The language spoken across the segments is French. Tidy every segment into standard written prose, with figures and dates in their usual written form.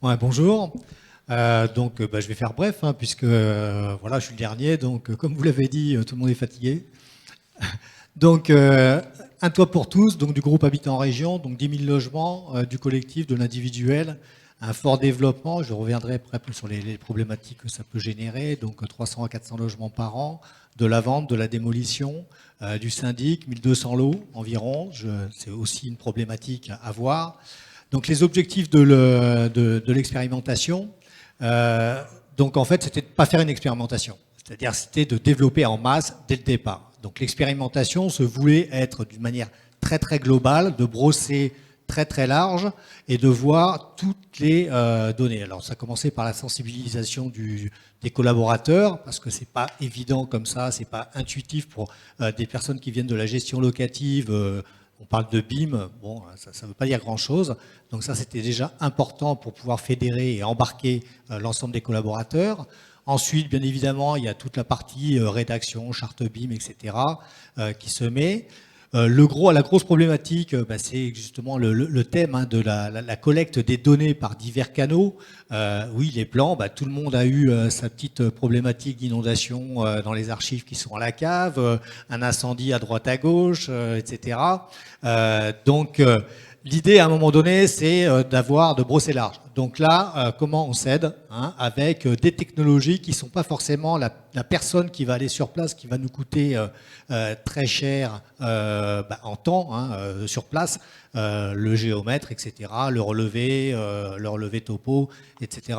Ouais, bonjour. Je vais faire bref, hein, puisque voilà, je suis le dernier. Donc, comme vous l'avez dit, tout le monde est fatigué. Donc, un toit pour tous, donc du groupe Habitat en Région, donc 10 000 logements, du collectif, de l'individuel, un fort développement. Je reviendrai après sur les problématiques que ça peut générer. Donc, 300 à 400 logements par an, de la vente, de la démolition, du syndic, 1200 lots environ. C'est aussi une problématique à voir. Donc les objectifs de l'expérimentation, euh, donc en fait, c'était de ne pas faire une expérimentation. C'est-à-dire c'était de développer en masse dès le départ. Donc l'expérimentation se voulait être d'une manière très très globale, de brosser très très large et de voir toutes les données. Alors ça a commencé par la sensibilisation des collaborateurs, parce que c'est pas évident comme ça, c'est pas intuitif pour des personnes qui viennent de la gestion locative. On parle de BIM, bon, ça ne veut pas dire grand-chose. Donc ça, c'était déjà important pour pouvoir fédérer et embarquer l'ensemble des collaborateurs. Ensuite, bien évidemment, il y a toute la partie rédaction, charte BIM, etc., qui se met. La grosse problématique, c'est justement le thème, hein, de la collecte des données par divers canaux. Oui, les plans, tout le monde a eu sa petite problématique d'inondation dans les archives qui sont à la cave, un incendie à droite à gauche, etc. L'idée, à un moment donné, c'est de brosser large. Donc là, comment on s'aide, hein, avec des technologies qui ne sont pas forcément la personne qui va aller sur place, qui va nous coûter très cher en temps, hein, sur place, le géomètre, etc., le relevé topo, etc.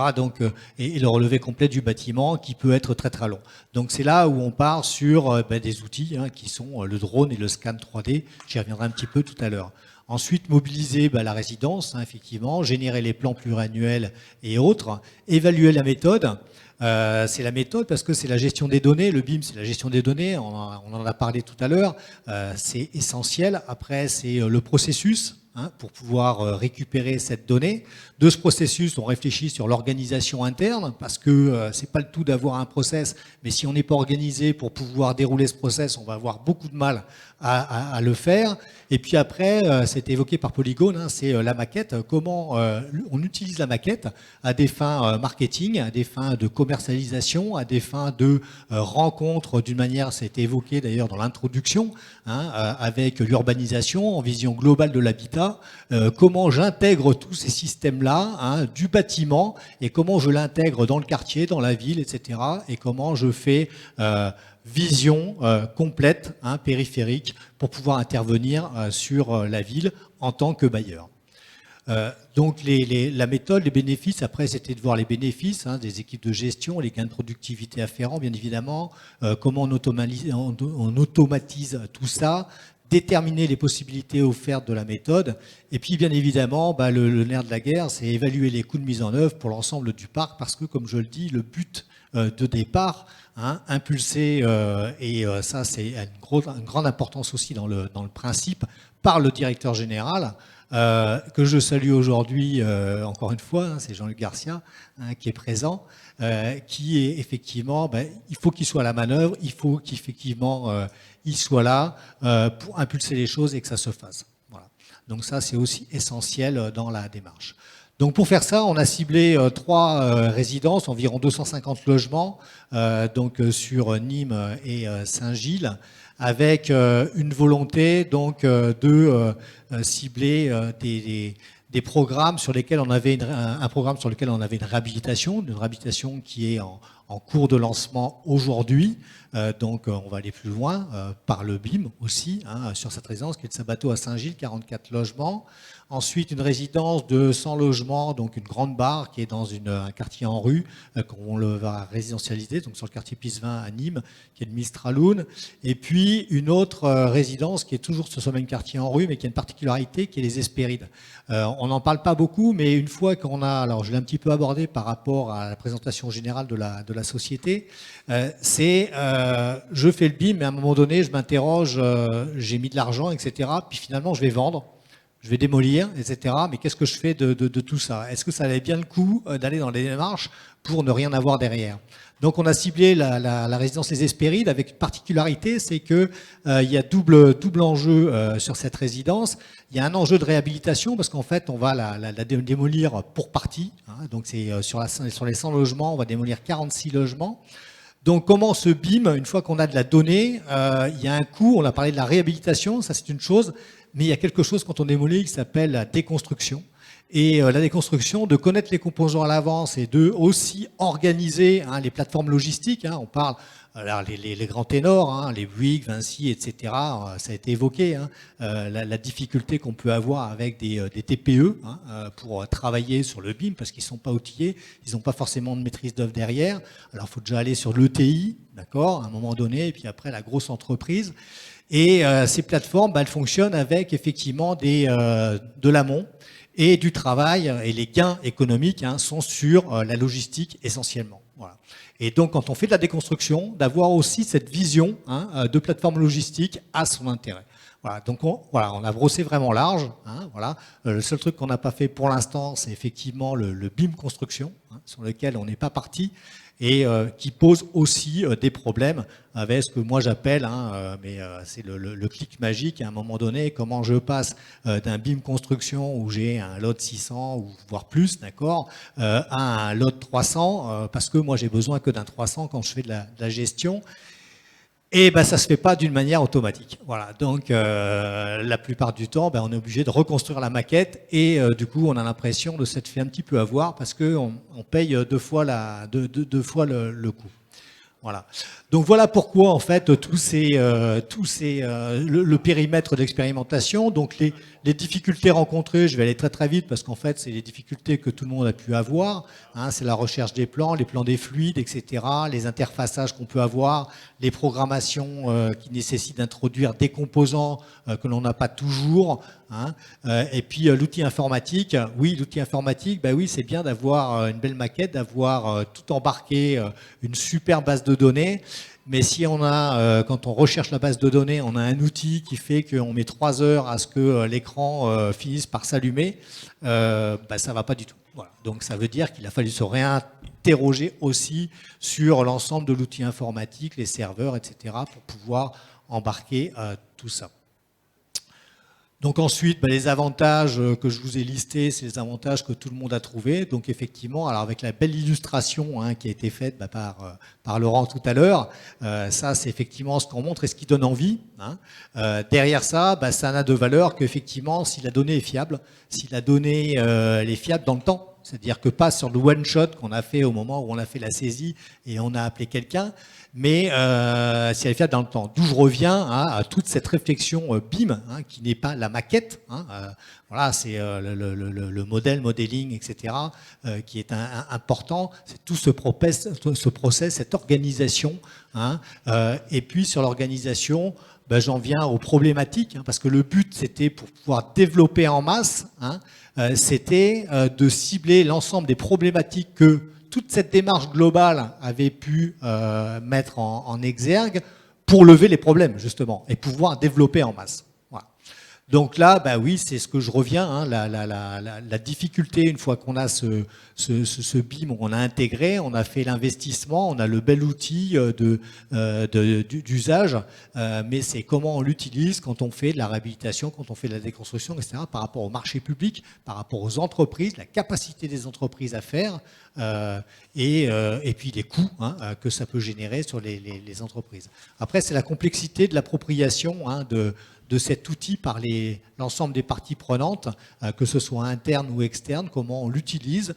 Et le relevé complet du bâtiment qui peut être très très long. Donc c'est là où on part sur des outils, hein, qui sont le drone et le scan 3D. J'y reviendrai un petit peu tout à l'heure. Ensuite, mobiliser la résidence, hein, effectivement, générer les plans pluriannuels et autres, évaluer la méthode. C'est la méthode parce que c'est la gestion des données. Le BIM, c'est la gestion des données. On en a parlé tout à l'heure. C'est essentiel. Après, c'est le processus, hein, pour pouvoir récupérer cette donnée. De ce processus, on réfléchit sur l'organisation interne parce que c'est pas le tout d'avoir un process, mais si on n'est pas organisé pour pouvoir dérouler ce process, on va avoir beaucoup de mal à le faire. Et puis après, c'est évoqué par Polygone, hein, c'est la maquette. Comment on utilise la maquette à des fins marketing, à des fins de commercialisation, à des fins de rencontre d'une manière, ça a été évoqué d'ailleurs dans l'introduction, hein, avec l'urbanisation en vision globale de l'habitat. Comment j'intègre tous ces systèmes-là, hein, du bâtiment, et comment je l'intègre dans le quartier, dans la ville, etc. Et comment je fais vision complète, hein, périphérique, pour pouvoir intervenir sur la ville en tant que bailleur. La méthode, les bénéfices, après c'était de voir les bénéfices, hein, des équipes de gestion, les gains de productivité afférents, bien évidemment, comment on automatise tout ça, déterminer les possibilités offertes de la méthode, et puis bien évidemment, le nerf de la guerre, c'est évaluer les coûts de mise en œuvre pour l'ensemble du parc, parce que comme je le dis, le but de départ, hein, impulsé, ça c'est une grande importance aussi dans le principe, par le directeur général, que je salue aujourd'hui, encore une fois, hein, c'est Jean-Luc Garcia, hein, qui est présent, qui est effectivement, il faut qu'il soit à la manœuvre, il faut qu'effectivement il soit là pour impulser les choses et que ça se fasse. Voilà. Donc ça, c'est aussi essentiel dans la démarche. Donc pour faire ça, on a ciblé trois résidences, environ 250 logements, sur Nîmes et Saint-Gilles, avec une volonté donc de cibler des programmes sur lesquels on avait un programme sur lequel on avait une réhabilitation qui est en cours de lancement aujourd'hui. On va aller plus loin par le BIM aussi, hein, sur cette résidence qui est de Sabato à Saint-Gilles, 44 logements. Ensuite, une résidence de 100 logements, donc une grande barre qui est dans un quartier en rue qu'on va résidentialiser, donc sur le quartier Pisevin à Nîmes, qui est le Mistraloun. Et puis une autre résidence qui est toujours sur ce même quartier en rue, mais qui a une particularité, qui est les Hespérides. On n'en parle pas beaucoup, mais une fois qu'on a, alors je l'ai un petit peu abordé par rapport à la présentation générale de la société, je fais le BIM, mais à un moment donné, je m'interroge, j'ai mis de l'argent, etc. Puis finalement, je vais vendre. je vais démolir, etc. Mais qu'est-ce que je fais de tout ça? Est-ce que ça valait bien le coup d'aller dans les démarches pour ne rien avoir derrière? Donc on a ciblé la résidence Les Hespérides avec une particularité, c'est que il y a double enjeu sur cette résidence. Il y a un enjeu de réhabilitation parce qu'en fait on va la démolir pour partie. Hein, donc c'est sur les 100 logements, on va démolir 46 logements. Donc comment ce BIM, une fois qu'on a de la donnée, il y a un coût, on a parlé de la réhabilitation, ça c'est une chose, mais il y a quelque chose quand on démolit qui s'appelle la déconstruction. Et la déconstruction, de connaître les composants à l'avance et de aussi organiser les plateformes logistiques. On parle, alors les grands ténors, les Bouygues, Vinci, etc. Ça a été évoqué. La difficulté qu'on peut avoir avec des TPE pour travailler sur le BIM parce qu'ils ne sont pas outillés, ils n'ont pas forcément de maîtrise d'œuvre derrière. Alors il faut déjà aller sur l'ETI, d'accord, à un moment donné, et puis après la grosse entreprise. Et ces plateformes, elles fonctionnent avec effectivement de l'amont. Et du travail, et les gains économiques sont sur la logistique essentiellement. Voilà. Et donc, quand on fait de la déconstruction, d'avoir aussi cette vision de plateforme logistique a son intérêt. Voilà. Donc, on a brossé vraiment large. Voilà. Le seul truc qu'on n'a pas fait pour l'instant, c'est effectivement le BIM construction, sur lequel on n'est pas parti, et qui pose aussi des problèmes avec ce que moi j'appelle, mais c'est le clic magique à un moment donné, comment je passe d'un BIM construction où j'ai un lot 600 ou voire plus, d'accord, à un lot 300, parce que moi j'ai besoin que d'un 300 quand je fais de la gestion. Et ça se fait pas d'une manière automatique. Voilà. Donc la plupart du temps, on est obligé de reconstruire la maquette et du coup on a l'impression de s'être fait un petit peu avoir parce que on paye deux fois le coût. Voilà. Donc voilà pourquoi en fait le périmètre d'expérimentation. Donc les difficultés rencontrées, je vais aller très très vite parce qu'en fait c'est les difficultés que tout le monde a pu avoir. C'est la recherche des plans, les plans des fluides, etc. Les interfaçages qu'on peut avoir, les programmations qui nécessitent d'introduire des composants que l'on n'a pas toujours. Et puis l'outil informatique. Oui, l'outil informatique, oui, c'est bien d'avoir une belle maquette, d'avoir tout embarqué, une super base de données. Mais si on a, quand on recherche la base de données, on a un outil qui fait qu'on met 3 heures à ce que l'écran finisse par s'allumer, ça va pas du tout. Voilà. Donc ça veut dire qu'il a fallu se réinterroger aussi sur l'ensemble de l'outil informatique, les serveurs, etc., pour pouvoir embarquer tout ça. Donc ensuite, les avantages que je vous ai listés, c'est les avantages que tout le monde a trouvés. Donc effectivement, alors avec la belle illustration qui a été faite par Laurent tout à l'heure, ça c'est effectivement ce qu'on montre et ce qui donne envie. Derrière ça, ça n'a de valeur qu'effectivement si la donnée est fiable, si la donnée est fiable dans le temps. C'est-à-dire que pas sur le one-shot qu'on a fait au moment où on a fait la saisie et on a appelé quelqu'un, mais si elle est fiable dans le temps. D'où je reviens à toute cette réflexion BIM, qui n'est pas la maquette. Voilà, c'est le modèle, modeling, etc., qui est important. C'est tout ce process, cette organisation. Et puis sur l'organisation, j'en viens aux problématiques, parce que le but, c'était pour pouvoir développer en masse, c'était de cibler l'ensemble des problématiques que toute cette démarche globale avait pu mettre en exergue pour lever les problèmes, justement, et pouvoir développer en masse. Voilà. Donc là, oui, c'est ce que je reviens, la difficulté, une fois qu'on a ce BIM, on a intégré, on a fait l'investissement, on a le bel outil d'usage, mais c'est comment on l'utilise quand on fait de la réhabilitation, quand on fait de la déconstruction, etc., par rapport au marché public, par rapport aux entreprises, la capacité des entreprises à faire, et puis les coûts que ça peut générer sur les entreprises. Après, c'est la complexité de l'appropriation de cet outil par l'ensemble des parties prenantes, que ce soit interne ou externe, comment on l'utilise,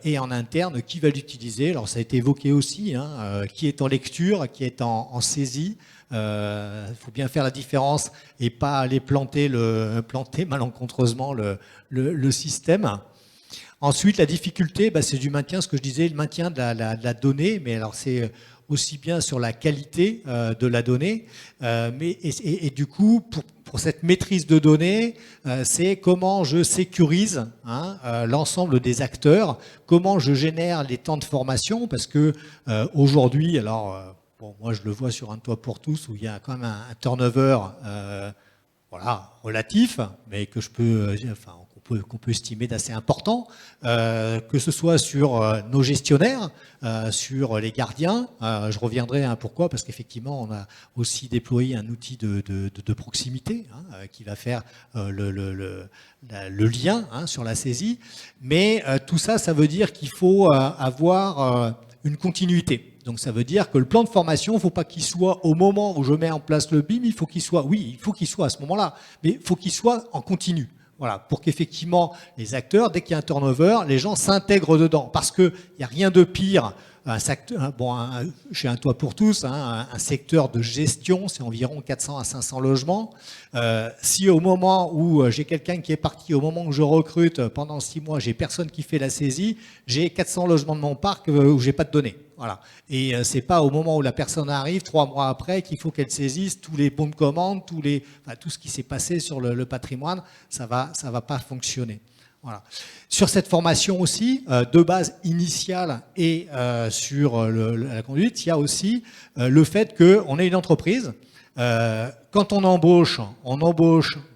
et en interne, qui va l'utiliser. Alors ça a été évoqué aussi, qui est en lecture, qui est en saisie. Il faut bien faire la différence et pas aller planter malencontreusement le système. Ensuite, la difficulté, c'est du maintien, ce que je disais, le maintien de la donnée, mais alors c'est aussi bien sur la qualité de la donnée, et du coup, pour cette maîtrise de données, c'est comment je sécurise l'ensemble des acteurs, comment je génère les temps de formation, parce que aujourd'hui, alors moi je le vois sur un toit pour tous où il y a quand même un turnover voilà, relatif, mais que je peux, enfin, qu'on peut estimer d'assez important, que ce soit sur nos gestionnaires, sur les gardiens. Je reviendrai pourquoi, parce qu'effectivement, on a aussi déployé un outil de proximité qui va faire le lien sur la saisie. Mais tout ça, ça veut dire qu'il faut avoir une continuité. Donc ça veut dire que le plan de formation, il ne faut pas qu'il soit au moment où je mets en place le BIM, il faut qu'il soit, oui, il faut qu'il soit à ce moment-là, mais il faut qu'il soit en continu. Voilà, pour qu'effectivement les acteurs, dès qu'il y a un turnover, les gens s'intègrent dedans. Parce qu'il n'y a rien de pire. Chez Un Toit pour tous, un secteur de gestion, c'est environ 400 à 500 logements. Si au moment où j'ai quelqu'un qui est parti, au moment où je recrute, pendant 6 mois, j'ai personne qui fait la saisie, j'ai 400 logements de mon parc où j'ai pas de données. Voilà. Et c'est pas au moment où la personne arrive, 3 mois après, qu'il faut qu'elle saisisse tous les bons de commande, tout ce qui s'est passé sur le patrimoine, ça va pas fonctionner. Voilà. Sur cette formation aussi, de base initiale et sur la conduite, il y a aussi le fait qu'on est une entreprise. Quand on embauche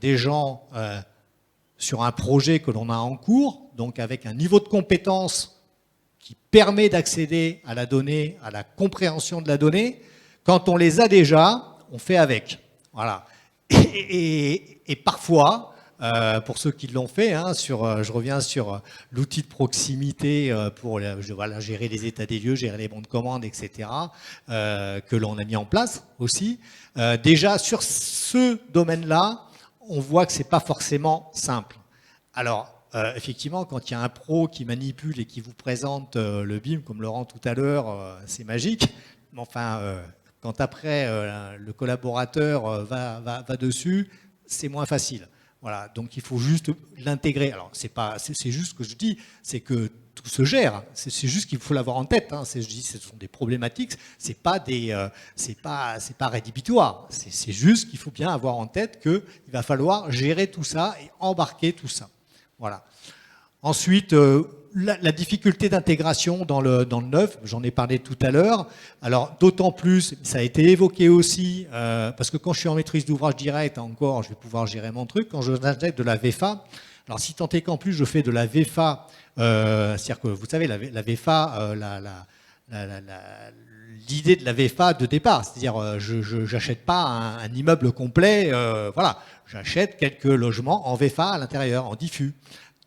des gens sur un projet que l'on a en cours, donc avec un niveau de compétence qui permet d'accéder à la donnée, à la compréhension de la donnée. Quand on les a déjà, on fait avec. Voilà. Et parfois, pour ceux qui l'ont fait, je reviens sur l'outil de proximité pour gérer les états des lieux, gérer les bons de commande, etc., que l'on a mis en place aussi. Déjà, sur ce domaine-là, on voit que ce n'est pas forcément simple. Alors, effectivement, quand il y a un pro qui manipule et qui vous présente le BIM, comme Laurent tout à l'heure, c'est magique. Mais enfin, quand après le collaborateur va dessus, c'est moins facile. Voilà, donc il faut juste l'intégrer. Alors, c'est juste ce que je dis, c'est que tout se gère. C'est juste qu'il faut l'avoir en tête. Je dis, ce sont des problématiques. C'est pas rédhibitoire. C'est juste qu'il faut bien avoir en tête qu'il va falloir gérer tout ça et embarquer tout ça. Voilà. Ensuite, la difficulté d'intégration dans le neuf, j'en ai parlé tout à l'heure. Alors, d'autant plus, ça a été évoqué aussi, parce que quand je suis en maîtrise d'ouvrage direct, encore, je vais pouvoir gérer mon truc. Quand je intègre de la VFA, alors si tant est qu'en plus je fais de la VFA, c'est-à-dire que vous savez, la VFA, l'idée de la VFA de départ, c'est-à-dire je n'achète pas un immeuble complet, voilà, j'achète quelques logements en VFA à l'intérieur, en diffus.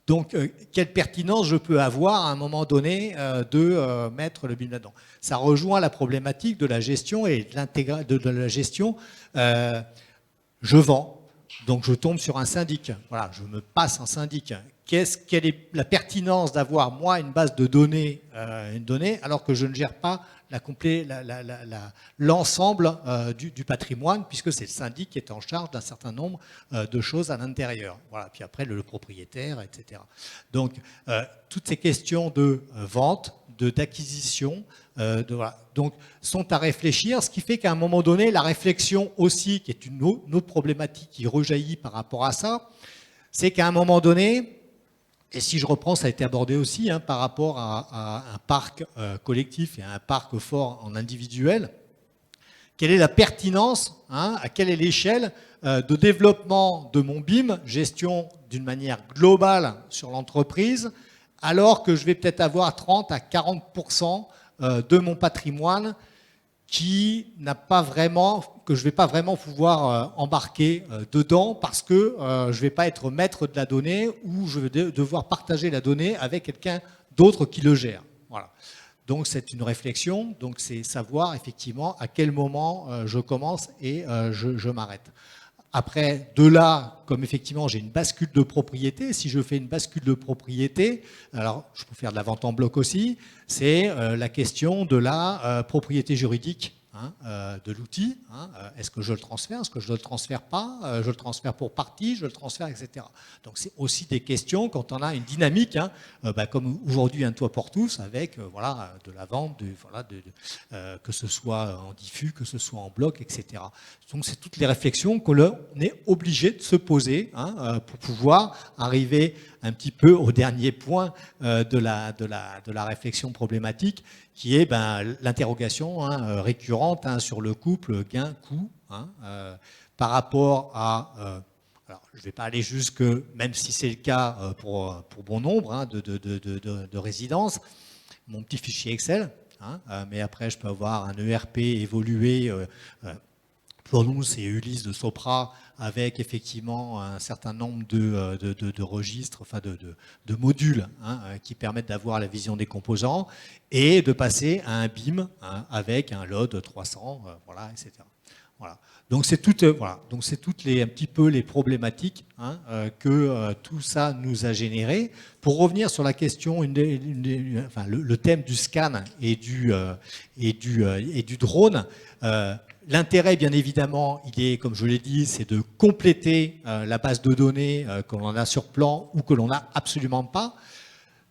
Donc, quelle pertinence je peux avoir à un moment donné de mettre le BIM là-dedans? Ça rejoint la problématique de la gestion et de la gestion. Je vends, donc je tombe sur un syndic. Voilà, je me passe en syndic. Quelle est la pertinence d'avoir, moi, une base de données, alors que je ne gère pas l'ensemble du patrimoine, puisque c'est le syndic qui est en charge d'un certain nombre de choses à l'intérieur. Voilà. Puis après, le propriétaire, etc. Donc, toutes ces questions de vente, d'acquisition, voilà, donc, sont à réfléchir, ce qui fait qu'à un moment donné, la réflexion aussi, qui est une autre problématique qui rejaillit par rapport à ça, c'est qu'à un moment donné, et si je reprends, ça a été abordé aussi par rapport à un parc collectif et à un parc fort en individuel. Quelle est la pertinence, à quelle est l'échelle de développement de mon BIM, gestion d'une manière globale sur l'entreprise, alors que je vais peut-être avoir 30 à 40% de mon patrimoine qui n'a pas vraiment, que je ne vais pas vraiment pouvoir embarquer dedans parce que je ne vais pas être maître de la donnée ou je vais devoir partager la donnée avec quelqu'un d'autre qui le gère. Voilà. Donc c'est une réflexion, donc c'est savoir effectivement à quel moment je commence et je m'arrête. Après, de là, comme effectivement j'ai une bascule de propriété, si je fais une bascule de propriété, alors je peux faire de la vente en bloc aussi, c'est la question de la propriété juridique de l'outil. Est-ce que je le transfère? Est-ce que je ne le transfère pas? Je le transfère pour partie, je le transfère, etc. Donc c'est aussi des questions quand on a une dynamique, comme aujourd'hui Un Toit pour tous, avec voilà, de la vente, que ce soit en diffus, que ce soit en bloc, etc. Donc c'est toutes les réflexions qu'on est obligé de se poser pour pouvoir arriver un petit peu au dernier point de la réflexion problématique, qui est l'interrogation récurrente sur le couple gain-coût par rapport à Alors, je ne vais pas aller jusque, même si c'est le cas pour bon nombre hein, de résidences, mon petit fichier Excel, hein, mais après je peux avoir un ERP évolué. Pour nous, c'est Ulysse de Sopra avec effectivement un certain nombre de registres, enfin de modules hein, qui permettent d'avoir la vision des composants et de passer à un BIM hein, avec un load 300, voilà, etc. Voilà. Donc c'est toutes un petit peu les problématiques hein, que tout ça nous a généré. Pour revenir sur la question, enfin, le thème du scan et du drone. L'intérêt, bien évidemment, il est, comme je l'ai dit, c'est de compléter la base de données que l'on a sur plan ou que l'on n'a absolument pas.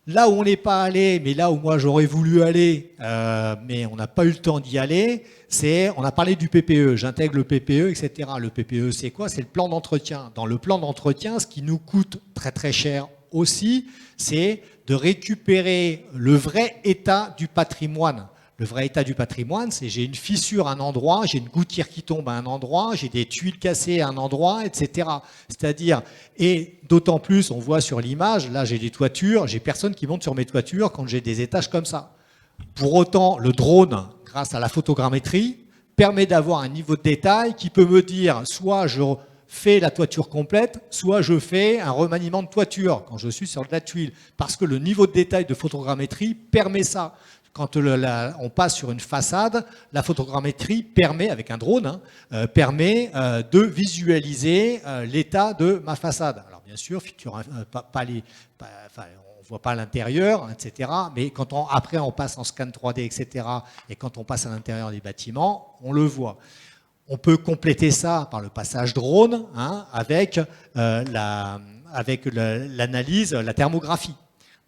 Là où on n'est pas allé, mais là où moi j'aurais voulu aller, mais on n'a pas eu le temps d'y aller, on a parlé du PPE, j'intègre le PPE, etc. Le PPE, c'est quoi? C'est le plan d'entretien. Dans le plan d'entretien, ce qui nous coûte très très cher aussi, c'est de récupérer le vrai état du patrimoine. Le vrai état du patrimoine, c'est j'ai une fissure à un endroit, j'ai une gouttière qui tombe à un endroit, j'ai des tuiles cassées à un endroit, etc. C'est-à-dire, et d'autant plus, on voit sur l'image, là j'ai des toitures, j'ai personne qui monte sur mes toitures quand j'ai des étages comme ça. Pour autant, le drone, grâce à la photogrammétrie, permet d'avoir un niveau de détail qui peut me dire, soit je fais la toiture complète, soit je fais un remaniement de toiture quand je suis sur de la tuile. Parce que le niveau de détail de photogrammétrie permet ça. Quand on passe sur une façade, la photogrammétrie permet, avec un drone, permet de visualiser l'état de ma façade. Alors bien sûr, on ne voit pas l'intérieur, etc. Mais quand après on passe en scan 3D, etc. Et quand on passe à l'intérieur des bâtiments, on le voit. On peut compléter ça par le passage drone hein, avec l'analyse, la thermographie.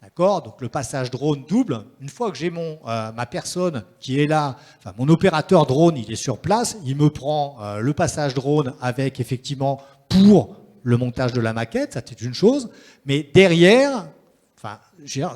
D'accord? Donc le passage drone double, une fois que j'ai ma personne qui est là, enfin mon opérateur drone, il est sur place, il me prend le passage drone avec effectivement pour le montage de la maquette, ça c'est une chose, mais derrière, enfin,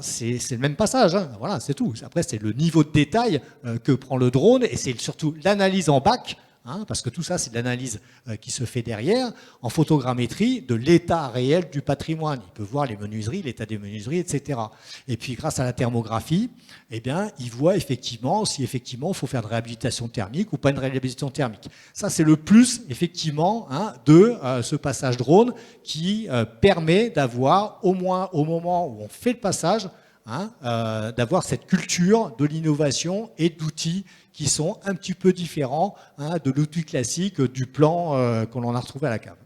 c'est le même passage, hein, voilà, c'est tout. Après c'est le niveau de détail que prend le drone et c'est surtout l'analyse en bac. Hein, parce que tout ça, c'est de l'analyse qui se fait derrière, en photogrammétrie, de l'état réel du patrimoine. Il peut voir les menuiseries, l'état des menuiseries, etc. Et puis, grâce à la thermographie, eh bien, il voit effectivement si effectivement il faut faire de réhabilitation thermique ou pas une réhabilitation thermique. Ça, c'est le plus, effectivement, hein, de ce passage drone qui permet d'avoir, au moins au moment où on fait le passage, hein, d'avoir cette culture de l'innovation et d'outils qui sont un petit peu différents hein, de l'outil classique du plan qu'on en a retrouvé à la cave.